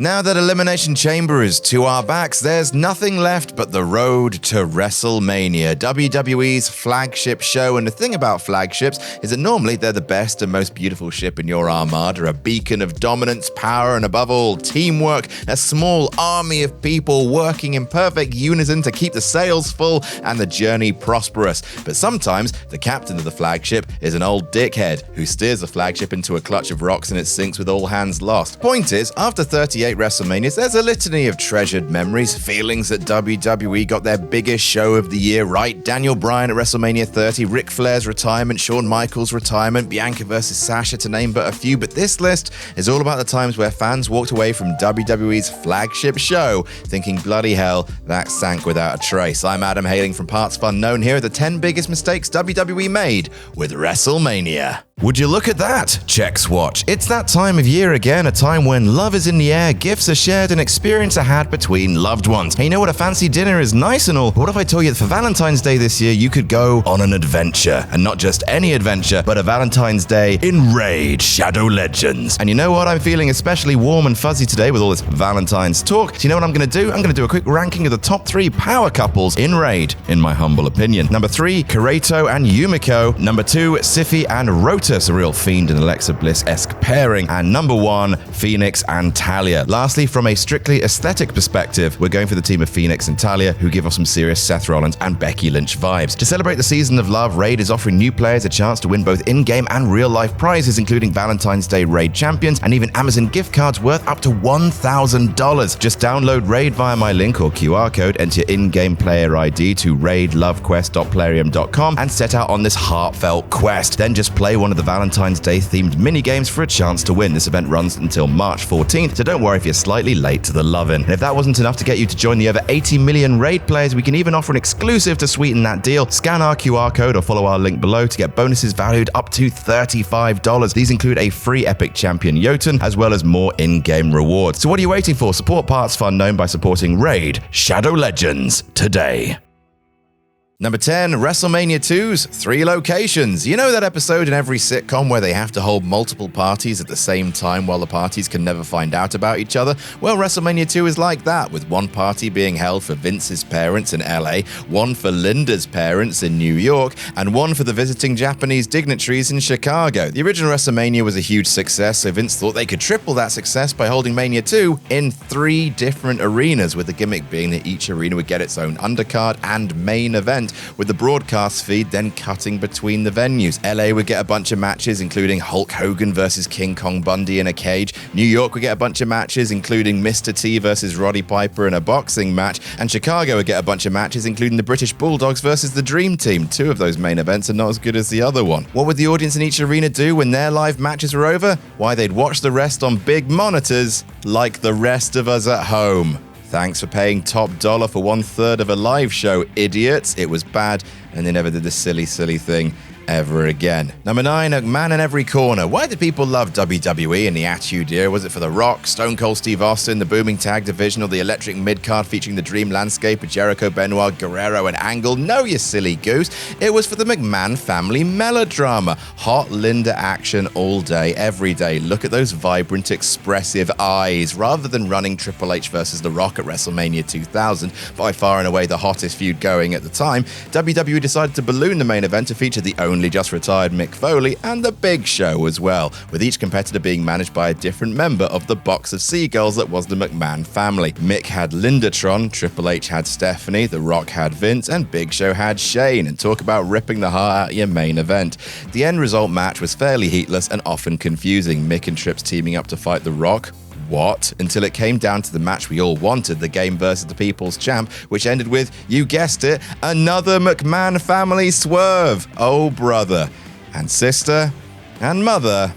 Now that Elimination Chamber is to our backs, there's nothing left but the road to WrestleMania, WWE's flagship show. And the thing about flagships is that normally they're the best and most beautiful ship in your armada, a beacon of dominance, power, and above all, teamwork, a small army of people working in perfect unison to keep the sails full and the journey prosperous. But sometimes the captain of the flagship is an old dickhead who steers the flagship into a clutch of rocks and it sinks with all hands lost. Point is, after 38 WrestleManias, there's a litany of treasured memories, feelings that WWE got their biggest show of the year right. Daniel Bryan at WrestleMania 30, Ric Flair's retirement, Shawn Michaels' retirement, Bianca versus Sasha, to name but a few. But this list is all about the times where fans walked away from WWE's flagship show thinking, bloody hell, that sank without a trace. I'm Adam, hailing from partsFUNknown. Here are the 10 biggest mistakes WWE made with WrestleMania. Would you look at that? Checks watch. It's that time of year again, a time when love is in the air, gifts are shared, and experience are had between loved ones. Hey, you know what? A fancy dinner is nice and all, but what if I told you that for Valentine's Day this year, you could go on an adventure? And not just any adventure, but a Valentine's Day in Raid Shadow Legends. And you know what? I'm feeling especially warm and fuzzy today with all this Valentine's talk. So you know what I'm going to do? I'm going to do a quick ranking of the top 3 power couples in Raid, in my humble opinion. Number 3, Kureto and Yumiko. Number 2, Sify and Rota. A real Fiend and Alexa Bliss-esque pairing. And number 1, Phoenix and Talia. Lastly, from a strictly aesthetic perspective, we're going for the team of Phoenix and Talia, who give off some serious Seth Rollins and Becky Lynch vibes. To celebrate the season of love, Raid is offering new players a chance to win both in-game and real-life prizes, including Valentine's Day Raid champions and even Amazon gift cards worth up to $1,000. Just download Raid via my link or QR code, enter your in-game player ID to raidlovequest.plarium.com and set out on this heartfelt quest. Then just play one of the Valentine's Day themed mini-games for a chance to win. This event runs until March 14th, so don't worry if you're slightly late to the love-in. And if that wasn't enough to get you to join the over 80 million Raid players, we can even offer an exclusive to sweeten that deal. Scan our QR code or follow our link below to get bonuses valued up to $35. These include a free Epic Champion Jotun, as well as more in-game rewards. So what are you waiting for? Support partsFUNknown by supporting Raid Shadow Legends today. Number 10, WrestleMania 2's 3 locations. You know that episode in every sitcom where they have to hold multiple parties at the same time while the parties can never find out about each other? Well, WrestleMania 2 is like that, with one party being held for Vince's parents in LA, one for Linda's parents in New York, and one for the visiting Japanese dignitaries in Chicago. The original WrestleMania was a huge success, so Vince thought they could triple that success by holding Mania 2 in 3 different arenas, with the gimmick being that each arena would get its own undercard and main event, with the broadcast feed then cutting between the venues. LA would get a bunch of matches, including Hulk Hogan versus King Kong Bundy in a cage. New York would get a bunch of matches, including Mr. T versus Roddy Piper in a boxing match. And Chicago would get a bunch of matches, including the British Bulldogs versus the Dream Team. 2 of those main events are not as good as the other one. What would the audience in each arena do when their live matches were over? Why, they'd watch the rest on big monitors like the rest of us at home. Thanks for paying top dollar for 1/3 of a live show, idiots. It was bad, and they never did this silly thing ever again. Number 9, a man in every corner. Why did people love WWE in the Attitude Era? Was it for The Rock, Stone Cold Steve Austin, the booming tag division, or the electric mid-card featuring the dream landscape of Jericho, Benoit, Guerrero, and Angle? No, you silly goose. It was for the McMahon family melodrama. Hot Linda action all day, every day. Look at those vibrant, expressive eyes. Rather than running Triple H versus The Rock at WrestleMania 2000, by far and away the hottest feud going at the time, WWE decided to balloon the main event to feature the only just retired Mick Foley and the Big Show as well, with each competitor being managed by a different member of the box of seagulls that was the McMahon family. Mick had Lindatron, Triple H had Stephanie, The Rock had Vince, and Big Show had Shane. And talk about ripping the heart out of your main event. The end result match was fairly heatless and often confusing. Mick and Trips teaming up to fight The Rock. What? Until it came down to the match we all wanted, the Game versus the People's Champ, which ended with, you guessed it, another McMahon family swerve. Oh, brother and sister and mother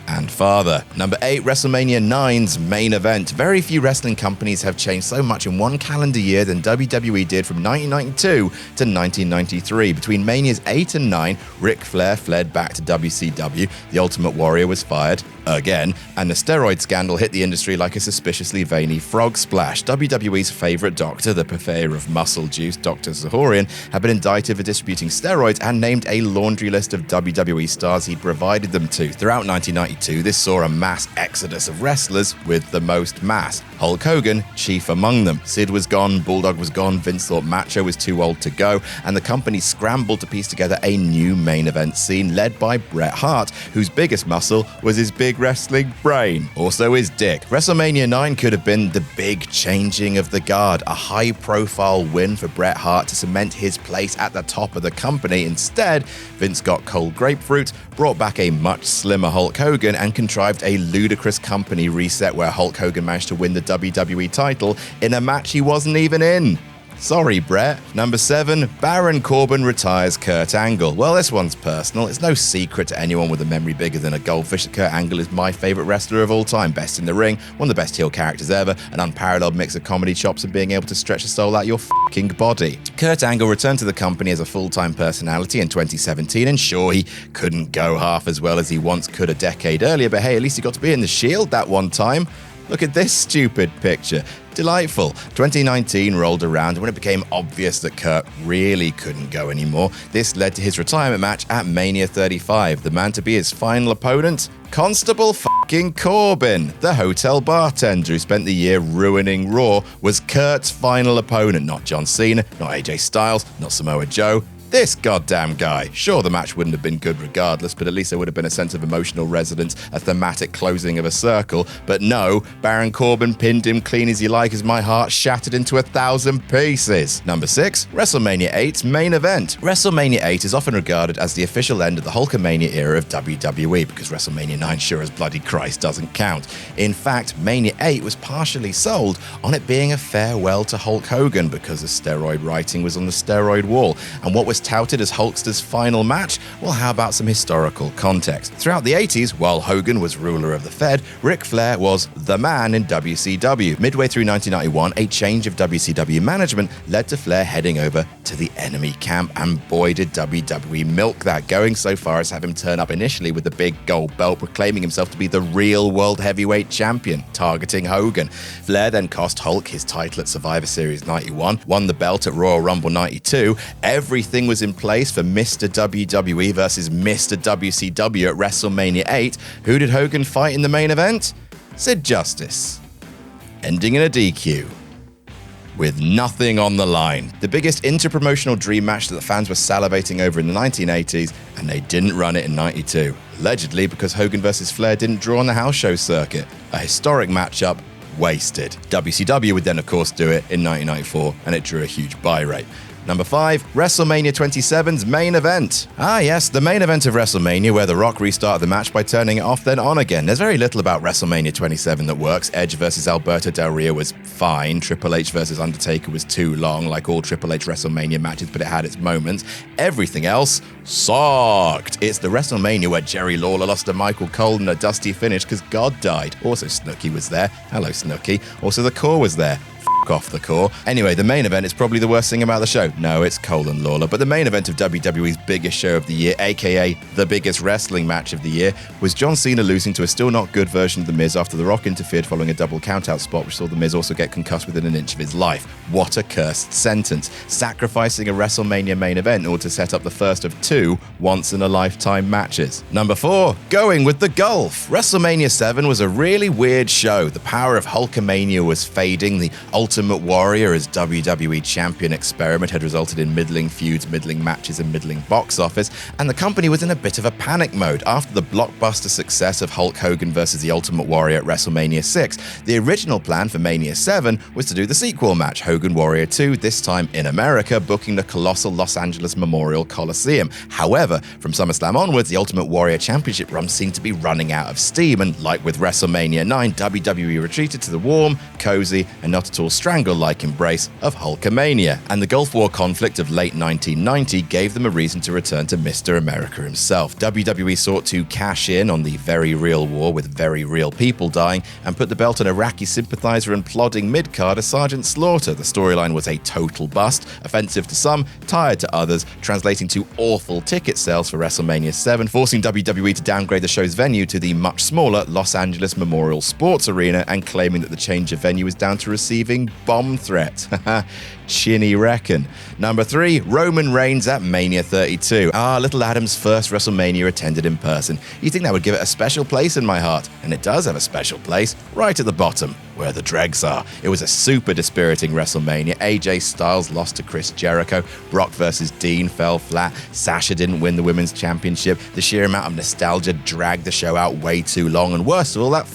and father. Number 8, WrestleMania 9's main event. Very few wrestling companies have changed so much in one calendar year than WWE did from 1992 to 1993. Between Manias 8 and 9, Ric Flair fled back to WCW, The Ultimate Warrior was fired, again, and the steroid scandal hit the industry like a suspiciously veiny frog splash. WWE's favorite doctor, the purveyor of muscle juice, Dr. Zahorian, had been indicted for distributing steroids and named a laundry list of WWE stars he'd provided them to. Throughout 1992, 1992, this saw a mass exodus of wrestlers with the most mass. Hulk Hogan, chief among them. Sid was gone, Bulldog was gone, Vince thought Macho was too old to go, and the company scrambled to piece together a new main event scene led by Bret Hart, whose biggest muscle was his big wrestling brain. Also his dick. WrestleMania 9 could have been the big changing of the guard, a high-profile win for Bret Hart to cement his place at the top of the company. Instead, Vince got cold grapefruit, brought back a much slimmer Hulk Hogan, and contrived a ludicrous company reset where Hulk Hogan managed to win the WWE title in a match he wasn't even in. Sorry, Bret. Number 7, Baron Corbin retires Kurt Angle. Well, this one's personal. It's no secret to anyone with a memory bigger than a goldfish that Kurt Angle is my favorite wrestler of all time. Best in the ring, one of the best heel characters ever, an unparalleled mix of comedy chops and being able to stretch the soul out your fucking body. Kurt Angle returned to the company as a full-time personality in 2017, and sure, he couldn't go half as well as he once could a decade earlier, but hey, at least he got to be in the Shield that one time. Look at this stupid picture. Delightful. 2019 rolled around, and when it became obvious that Kurt really couldn't go anymore, this led to his retirement match at Mania 35. The man to be his final opponent? Constable fucking Corbin. The hotel bartender who spent the year ruining Raw was Kurt's final opponent. Not John Cena, not AJ Styles, not Samoa Joe. This goddamn guy. Sure, the match wouldn't have been good regardless, but at least there would have been a sense of emotional resonance, a thematic closing of a circle. But no, Baron Corbin pinned him clean as you like as my heart shattered into 1,000 pieces. Number 6, WrestleMania 8's main event. WrestleMania 8 is often regarded as the official end of the Hulkamania era of WWE, because WrestleMania 9 sure as bloody Christ doesn't count. In fact, Mania 8 was partially sold on it being a farewell to Hulk Hogan because the steroid writing was on the steroid wall. And what was touted as Hulkster's final match? Well, how about some historical context? Throughout the 80s, while Hogan was ruler of the Fed, Ric Flair was the man in WCW. Midway through 1991, a change of WCW management led to Flair heading over to the enemy camp, and boy did WWE milk that, going so far as have him turn up initially with the big gold belt, proclaiming himself to be the real world heavyweight champion, targeting Hogan. Flair then cost Hulk his title at Survivor Series 91, won the belt at Royal Rumble 92. Everything was in place for Mr. WWE versus Mr. WCW at WrestleMania 8. Who did Hogan fight in the main event? Sid Justice. Ending in a DQ. With nothing on the line. The biggest inter-promotional dream match that the fans were salivating over in the 1980s, and they didn't run it in 92. Allegedly because Hogan versus Flair didn't draw on the house show circuit. A historic matchup wasted. WCW would then of course do it in 1994, and it drew a huge buy rate. Number 5, WrestleMania 27's main event. Ah yes, the main event of WrestleMania, where The Rock restarted the match by turning it off then on again. There's very little about WrestleMania 27 that works. Edge versus Alberto Del Rio was fine. Triple H versus Undertaker was too long, like all Triple H WrestleMania matches, but it had its moments. Everything else sucked. It's the WrestleMania where Jerry Lawler lost to Michael Cole in a dusty finish because God died. Also Snooki was there. Hello Snooki. Also The Core was there. Off the core. Anyway, the main event is probably the worst thing about the show. No, it's Cole and Lawler, but the main event of WWE's biggest show of the year, aka the biggest wrestling match of the year, was John Cena losing to a still not good version of The Miz after The Rock interfered following a double countout spot, which saw The Miz also get concussed within an inch of his life. What a cursed sentence. Sacrificing a WrestleMania main event in order to set up the first of 2 once-in-a-lifetime matches. Number 4, going with the Gulf. WrestleMania 7 was a really weird show. The power of Hulkamania was fading. The Ultimate Warrior as WWE champion experiment had resulted in middling feuds, middling matches, and middling box office, and the company was in a bit of a panic mode after the blockbuster success of Hulk Hogan versus the Ultimate Warrior at WrestleMania 6. The original plan for Mania 7 was to do the sequel match, Hogan Warrior 2, this time in America, booking the colossal Los Angeles Memorial Coliseum. However, from SummerSlam onwards, the Ultimate Warrior Championship run seemed to be running out of steam, and like with WrestleMania 9, WWE retreated to the warm, cozy, and not at all strangle-like embrace of Hulkamania, and the Gulf War conflict of late 1990 gave them a reason to return to Mr. America himself. WWE sought to cash in on the very real war with very real people dying and put the belt on Iraqi sympathizer and plodding mid-carder Sergeant Slaughter. The storyline was a total bust, offensive to some, tired to others, translating to awful ticket sales for WrestleMania 7, forcing WWE to downgrade the show's venue to the much smaller Los Angeles Memorial Sports Arena and claiming that the change of venue was down to receiving bomb threat. Chinny reckon. Number 3, Roman Reigns at Mania 32. Little Adam's first WrestleMania attended in person. You'd think that would give it a special place in my heart, and it does have a special place, right at the bottom, where the dregs are. It was a super dispiriting WrestleMania. AJ Styles lost to Chris Jericho. Brock versus Dean fell flat. Sasha didn't win the Women's Championship. The sheer amount of nostalgia dragged the show out way too long, and worst of all, that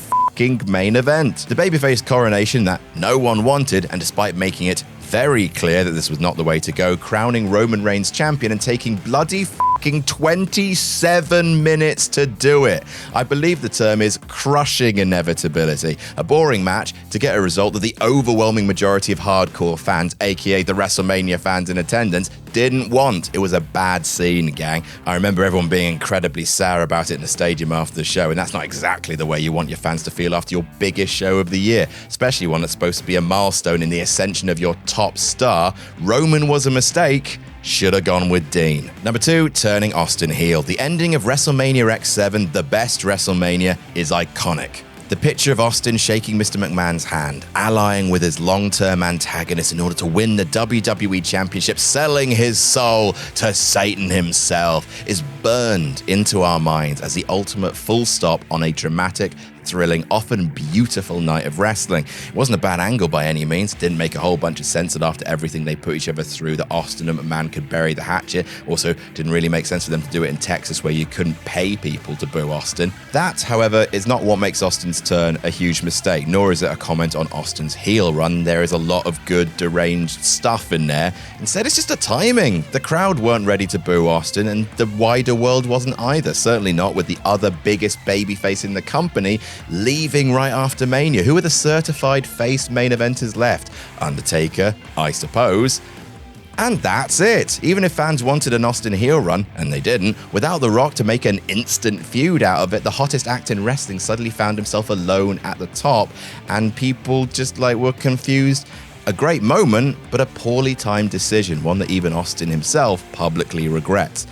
main event. The babyface coronation that no one wanted, and despite making it very clear that this was not the way to go, crowning Roman Reigns champion and taking bloody 27 minutes to do it. I believe the term is crushing inevitability. A boring match to get a result that the overwhelming majority of hardcore fans, aka the WrestleMania fans in attendance, didn't want. It was a bad scene, gang. I remember everyone being incredibly sour about it in the stadium after the show, and that's not exactly the way you want your fans to feel after your biggest show of the year, especially one that's supposed to be a milestone in the ascension of your top star. Roman was a mistake. Should have gone with Dean. Number 2, turning Austin heel. The ending of WrestleMania X7, the best WrestleMania, is iconic. The picture of Austin shaking Mr. McMahon's hand, allying with his long-term antagonist in order to win the WWE Championship, selling his soul to Satan himself, is burned into our minds as the ultimate full stop on a dramatic, thrilling, often beautiful night of wrestling. It wasn't a bad angle by any means. Didn't make a whole bunch of sense that after everything they put each other through, that Austin and McMahon could bury the hatchet. Also, didn't really make sense for them to do it in Texas where you couldn't pay people to boo Austin. That, however, is not what makes Austin's turn a huge mistake, nor is it a comment on Austin's heel run. There is a lot of good, deranged stuff in there. Instead, it's just a timing. The crowd weren't ready to boo Austin, and the wider world wasn't either. Certainly not with the other biggest babyface in the company leaving right after Mania. Who are the certified face main eventers left? Undertaker, I suppose. And that's it. Even if fans wanted an Austin heel run, and they didn't, without The Rock to make an instant feud out of it, the hottest act in wrestling suddenly found himself alone at the top, and people just were confused. A great moment, but a poorly timed decision, one that even Austin himself publicly regrets.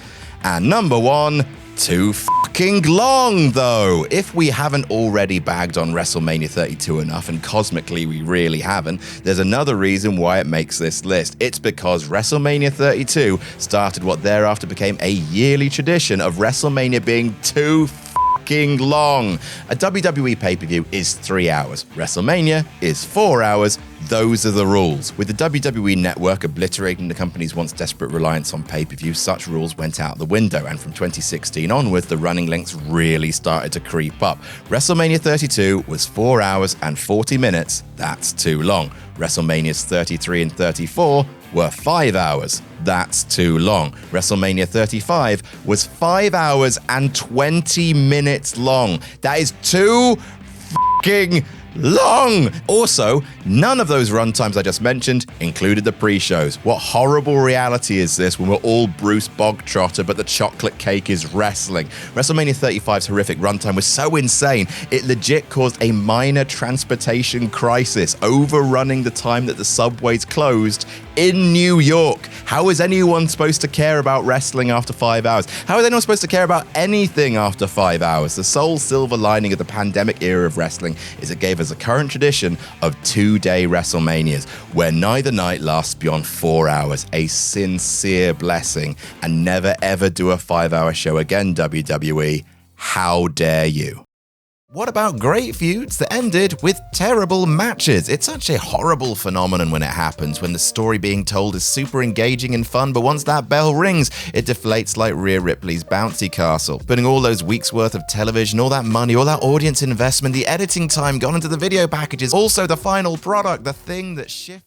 And number 1, too fucking long, though. If we haven't already bagged on WrestleMania 32 enough, and cosmically we really haven't, there's another reason why it makes this list. It's because WrestleMania 32 started what thereafter became a yearly tradition of WrestleMania being too fucking long. A WWE pay-per-view is 3 hours. WrestleMania is 4 hours. Those are the rules. With the WWE network obliterating the company's once desperate reliance on pay-per-view, such rules went out the window, and from 2016 onwards, the running lengths really started to creep up. WrestleMania 32 was 4 hours and 40 minutes. That's too long. WrestleManias 33 and 34 were 5 hours. That's too long. WrestleMania 35 was 5 hours and 20 minutes long. That is too fucking long. Also, none of those run times I just mentioned included the pre-shows. What horrible reality is this when we're all Bruce Bogtrotter, but the chocolate cake is wrestling? WrestleMania 35's horrific runtime was so insane, it legit caused a minor transportation crisis, overrunning the time that the subways closed in New York. How is anyone supposed to care about wrestling after 5 hours? How is anyone supposed to care about anything after 5 hours? The sole silver lining of the pandemic era of wrestling is it gave us a current tradition of 2-day WrestleManias, where neither night lasts beyond 4 hours. A sincere blessing. And never ever do a 5-hour show again, WWE. How dare you? What about great feuds that ended with terrible matches? It's such a horrible phenomenon when it happens, when the story being told is super engaging and fun, but once that bell rings, it deflates like Rhea Ripley's bouncy castle. Putting all those weeks worth of television, all that money, all that audience investment, the editing time gone into the video packages, also the final product, the thing that shifts